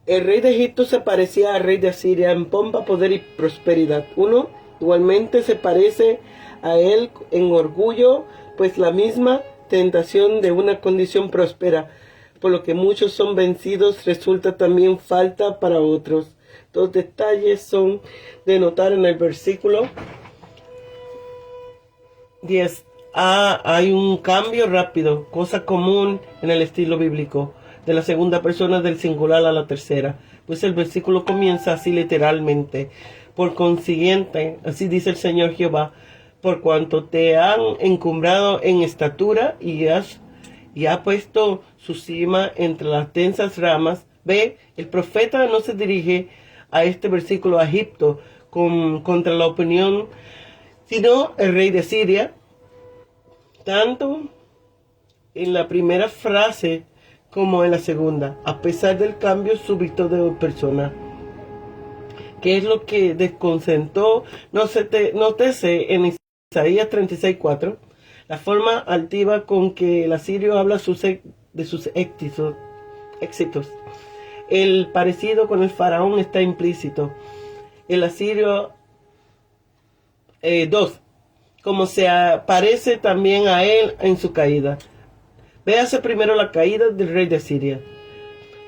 El rey de Egipto se parecía al rey de Asiria en pompa, poder y prosperidad. Uno igualmente se parece a él en orgullo, pues la misma tentación de una condición próspera, por lo que muchos son vencidos, resulta también falta para otros. Dos detalles son de notar en el versículo 10. Hay un cambio rápido, cosa común en el estilo bíblico, de la segunda persona del singular a la tercera, pues el versículo comienza así literalmente. Por consiguiente, así dice el Señor Jehová, por cuanto te han encumbrado en estatura y ha puesto su cima entre las densas ramas. Ve, el profeta no se dirige a este versículo a Egipto contra la opinión, sino el rey de Siria, tanto en la primera frase como en la segunda, a pesar del cambio súbito de persona. ¿Qué es lo que desconcertó? Nótese en Isaías 36:4, la forma altiva con que el asirio habla de sus éxitos. El parecido con el faraón está implícito. El asirio 2, como se parece también a él en su caída. Véase primero la caída del rey de Asiria.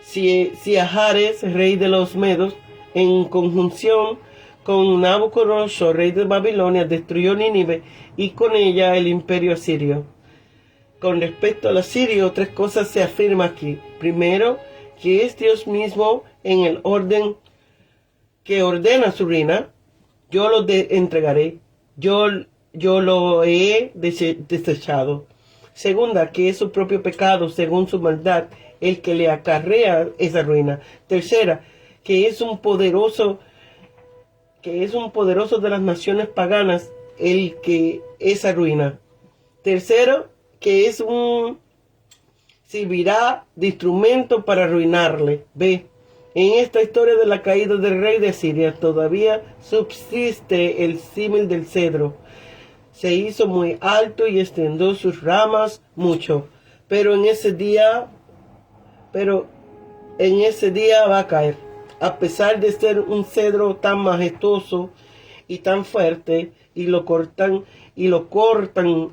Si Ahares, rey de los Medos, en conjunción con Nabucodonosor, rey de Babilonia, destruyó Nínive y con ella el imperio asirio. Con respecto al asirio, tres cosas se afirman aquí. Primero, que es Dios mismo en el orden que ordena su ruina. Yo lo entregaré. Yo lo he desechado. Segunda, que es su propio pecado, según su maldad, el que le acarrea esa ruina. Tercera, que es un poderoso de las naciones paganas, el que esa ruina. Tercero, que servirá de instrumento para arruinarle. Ve, en esta historia de la caída del rey de Siria todavía subsiste el símil del cedro. Se hizo muy alto y extendió sus ramas mucho, pero en ese día va a caer. A pesar de ser un cedro tan majestuoso y tan fuerte, y lo cortan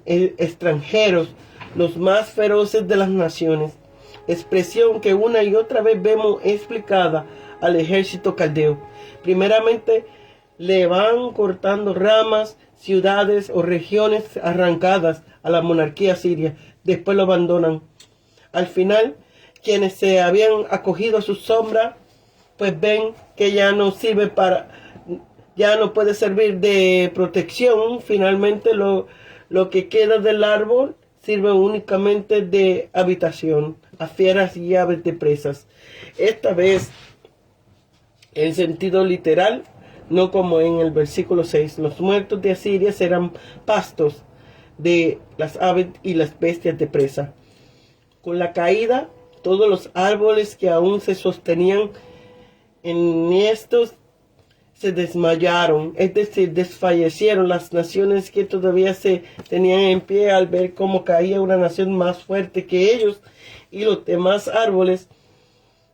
extranjeros, los más feroces de las naciones. Expresión que una y otra vez vemos explicada al ejército caldeo. Primeramente, le van cortando ramas, ciudades o regiones arrancadas a la monarquía siria. Después lo abandonan. Al final, quienes se habían acogido a su sombra, pues ven que ya no puede servir de protección. Finalmente lo que queda del árbol sirve únicamente de habitación a fieras y aves de presas. Esta vez en sentido literal, no como en el versículo 6. Los muertos de Asiria serán pastos de las aves y las bestias de presa. Con la caída, todos los árboles que aún se sostenían en estos se desmayaron, es decir, desfallecieron. Las naciones que todavía se tenían en pie al ver cómo caía una nación más fuerte que ellos y los demás árboles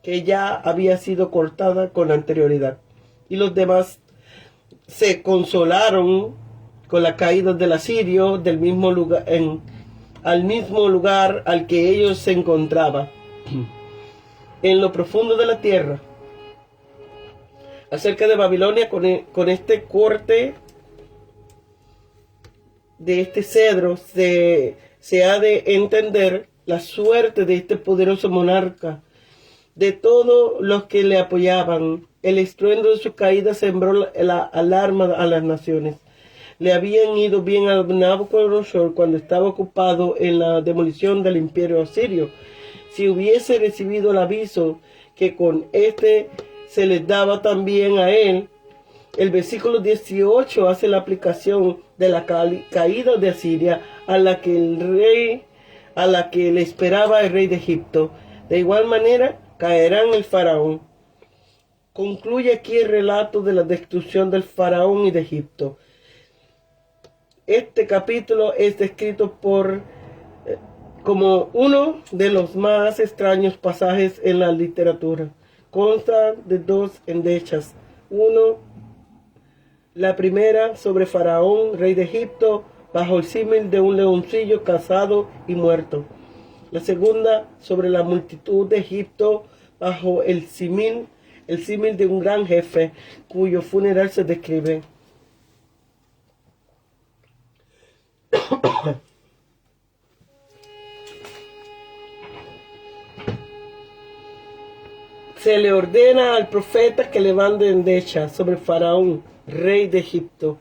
que ya había sido cortada con anterioridad. Y los demás se consolaron con la caída del asirio al mismo lugar al que ellos se encontraban, en lo profundo de la tierra. Acerca de Babilonia, con este corte de este cedro, se ha de entender la suerte de este poderoso monarca, de todos los que le apoyaban. El estruendo de su caída sembró la alarma a las naciones. Le habían ido bien a Nabucodonosor cuando estaba ocupado en la demolición del imperio asirio. Si hubiese recibido el aviso que con este se les daba también a él, el versículo 18 hace la aplicación de la caída de Asiria a la que le esperaba el rey de Egipto. De igual manera, caerá el faraón. Concluye aquí el relato de la destrucción del faraón y de Egipto. Este capítulo es descrito como uno de los más extraños pasajes en la literatura. consta de dos endechas. Uno, la primera sobre Faraón, rey de Egipto, bajo el símil de un leoncillo cazado y muerto. La segunda sobre la multitud de Egipto, bajo el símil de un gran jefe, cuyo funeral se describe. Se le ordena al profeta que levante endecha sobre Faraón, rey de Egipto.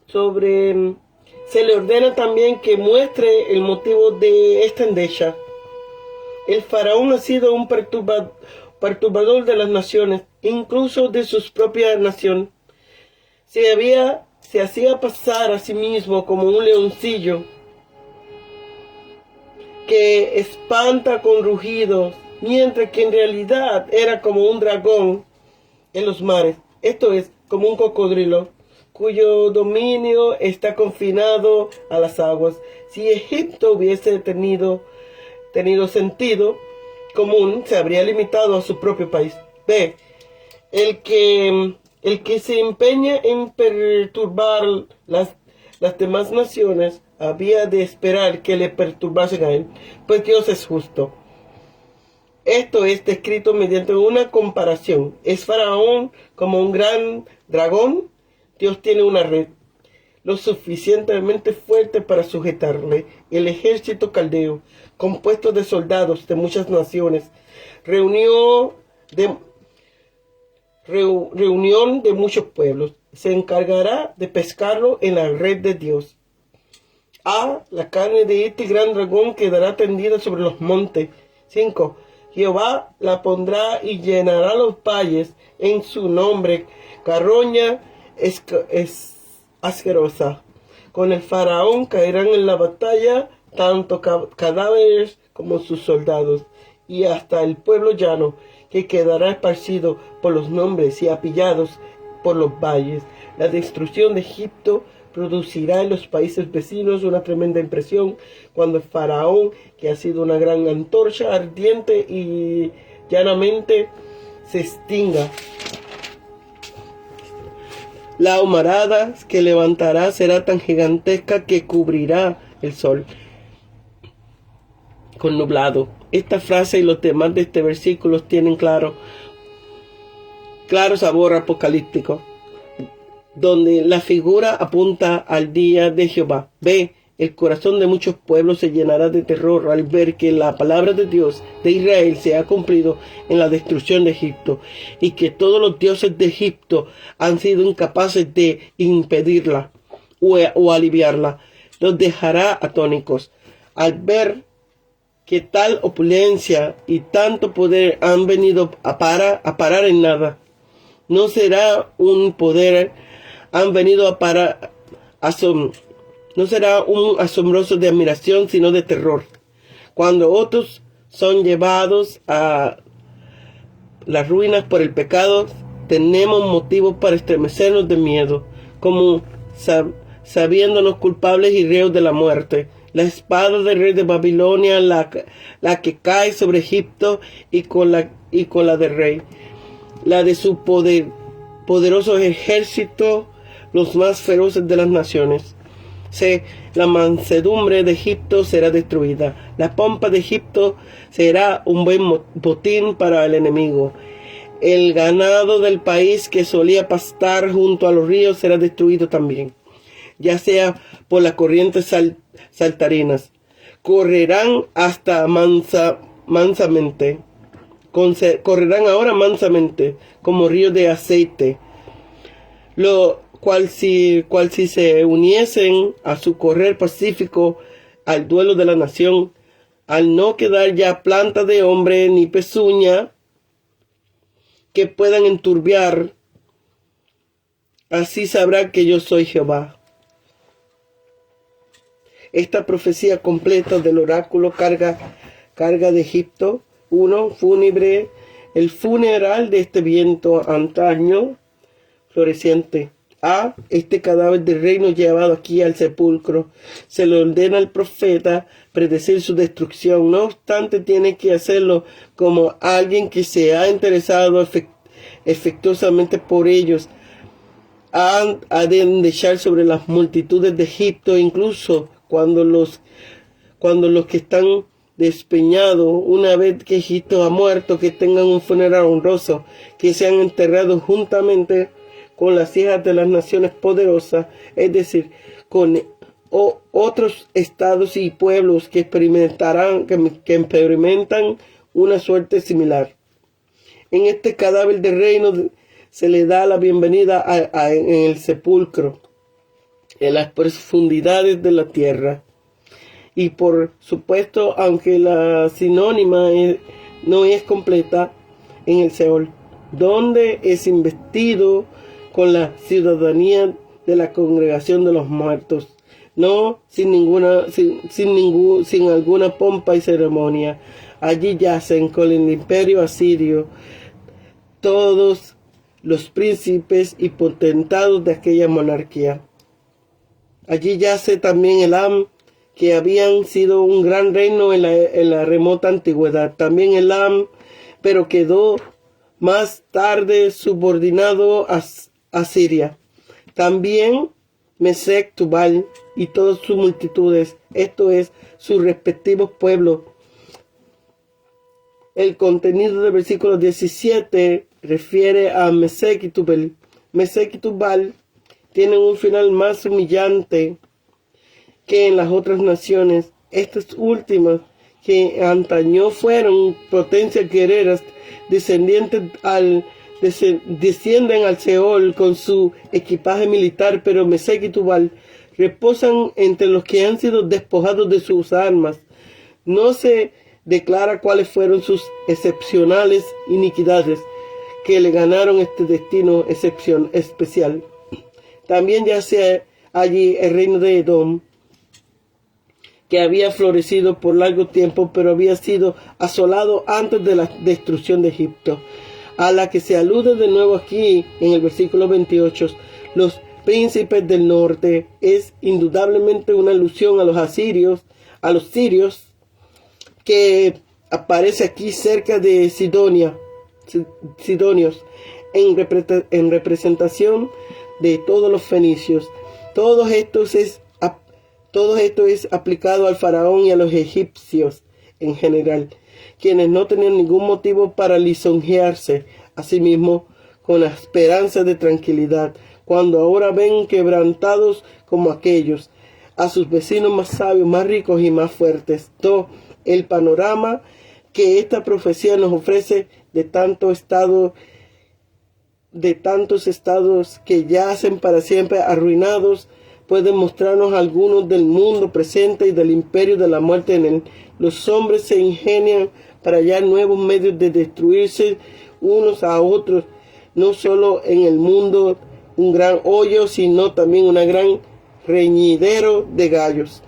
Se le ordena también que muestre el motivo de esta endecha. El faraón ha sido un perturbador de las naciones, incluso de su propia nación. Se hacía pasar a sí mismo como un leoncillo que espanta con rugidos, mientras que en realidad era como un dragón en los mares, esto es, como un cocodrilo, cuyo dominio está confinado a las aguas. Si Egipto hubiese tenido sentido común, se habría limitado a su propio país. B. El que se empeña en perturbar las demás naciones había de esperar que le perturbasen a él, pues Dios es justo. Esto es descrito mediante una comparación. ¿Es Faraón como un gran dragón? Dios tiene una red lo suficientemente fuerte para sujetarle. El ejército caldeo, compuesto de soldados de muchas naciones, reunión de muchos pueblos, se encargará de pescarlo en la red de Dios. La carne de este gran dragón quedará tendida sobre los montes. 5. Jehová la pondrá y llenará los valles en su nombre. Carroña es asquerosa. Con el faraón caerán en la batalla tanto cadáveres como sus soldados, y hasta el pueblo llano, que quedará esparcido por los nombres y apillados por los valles. La destrucción de Egipto producirá en los países vecinos una tremenda impresión cuando el faraón, que ha sido una gran antorcha ardiente y llanamente, se extinga. La humarada que levantará será tan gigantesca que cubrirá el sol con nublado. Esta frase y los demás de este versículo tienen claro sabor apocalíptico, donde la figura apunta al día de Jehová. B. El corazón de muchos pueblos se llenará de terror al ver que la palabra de Dios de Israel se ha cumplido en la destrucción de Egipto, y que todos los dioses de Egipto han sido incapaces de impedirla o aliviarla. Los dejará atónicos al ver que tal opulencia y tanto poder han venido a parar en nada. No será un poder, han venido a parar, no será un asombroso de admiración, sino de terror. Cuando otros son llevados a las ruinas por el pecado, tenemos motivos para estremecernos de miedo, como sabiéndonos culpables y reos de la muerte. La espada del rey de Babilonia, la que cae sobre Egipto, y con la del rey, la de su poderoso ejército, los más feroces de las naciones. La mansedumbre de Egipto será destruida. La pompa de Egipto será un buen botín para el enemigo. El ganado del país que solía pastar junto a los ríos será destruido también, ya sea por las corrientes saltarinas. Correrán hasta mansamente. Correrán ahora mansamente, como ríos de aceite, cual si se uniesen a su correr pacífico al duelo de la nación, al no quedar ya planta de hombre ni pezuña que puedan enturbiar. Así sabrá que yo soy Jehová. Esta profecía completa del oráculo carga de Egipto. 1. Fúnebre. El funeral de este viento antaño floreciente. este cadáver del reino llevado aquí al sepulcro. Se le ordena al profeta predecir su destrucción. No obstante, tiene que hacerlo como alguien que se ha interesado efectuosamente por ellos. Ha de echar sobre las multitudes de Egipto, incluso cuando los que están despeñados, una vez que Egipto ha muerto, que tengan un funeral honroso, que sean enterrados juntamente con las hijas de las naciones poderosas, es decir, con otros estados y pueblos que experimentan una suerte similar. En este cadáver del reino se le da la bienvenida en el sepulcro, en las profundidades de la tierra. Y por supuesto, aunque la sinónima no es completa, en el Seol, donde es investido con la ciudadanía de la congregación de los muertos, no sin alguna pompa y ceremonia. Allí yacen con el imperio asirio todos los príncipes y potentados de aquella monarquía. Allí yace también Elam, que habían sido un gran reino en la remota antigüedad. También Elam, pero quedó más tarde subordinado a Siria. También Mesec, Tubal y todas sus multitudes, esto es, sus respectivos pueblos. El contenido del versículo 17 refiere a Mesec y Tubal. Mesec y Tubal tienen un final más humillante que en las otras naciones. Estas últimas, que antaño fueron potencias guerreras, descienden al Seol con su equipaje militar, pero Mesec y Tubal reposan entre los que han sido despojados de sus armas. No se declara cuáles fueron sus excepcionales iniquidades que le ganaron este destino especial. También yace allí el reino de Edom, que había florecido por largo tiempo, pero había sido asolado antes de la destrucción de Egipto, a la que se alude de nuevo aquí en el versículo 28. Los príncipes del norte es indudablemente una alusión a los sirios, que aparece aquí cerca de sidonios, en representación de todos los fenicios. Todo esto es aplicado al faraón y a los egipcios en general, quienes no tenían ningún motivo para lisonjearse a sí mismos con la esperanza de tranquilidad, cuando ahora ven quebrantados como aquellos, a sus vecinos más sabios, más ricos y más fuertes. Todo el panorama que esta profecía nos ofrece de tantos estados que yacen para siempre arruinados, puede mostrarnos algunos del mundo presente y del imperio de la muerte en él. Los hombres se ingenian para hallar nuevos medios de destruirse unos a otros, no solo en el mundo un gran hoyo, sino también una gran reñidero de gallos.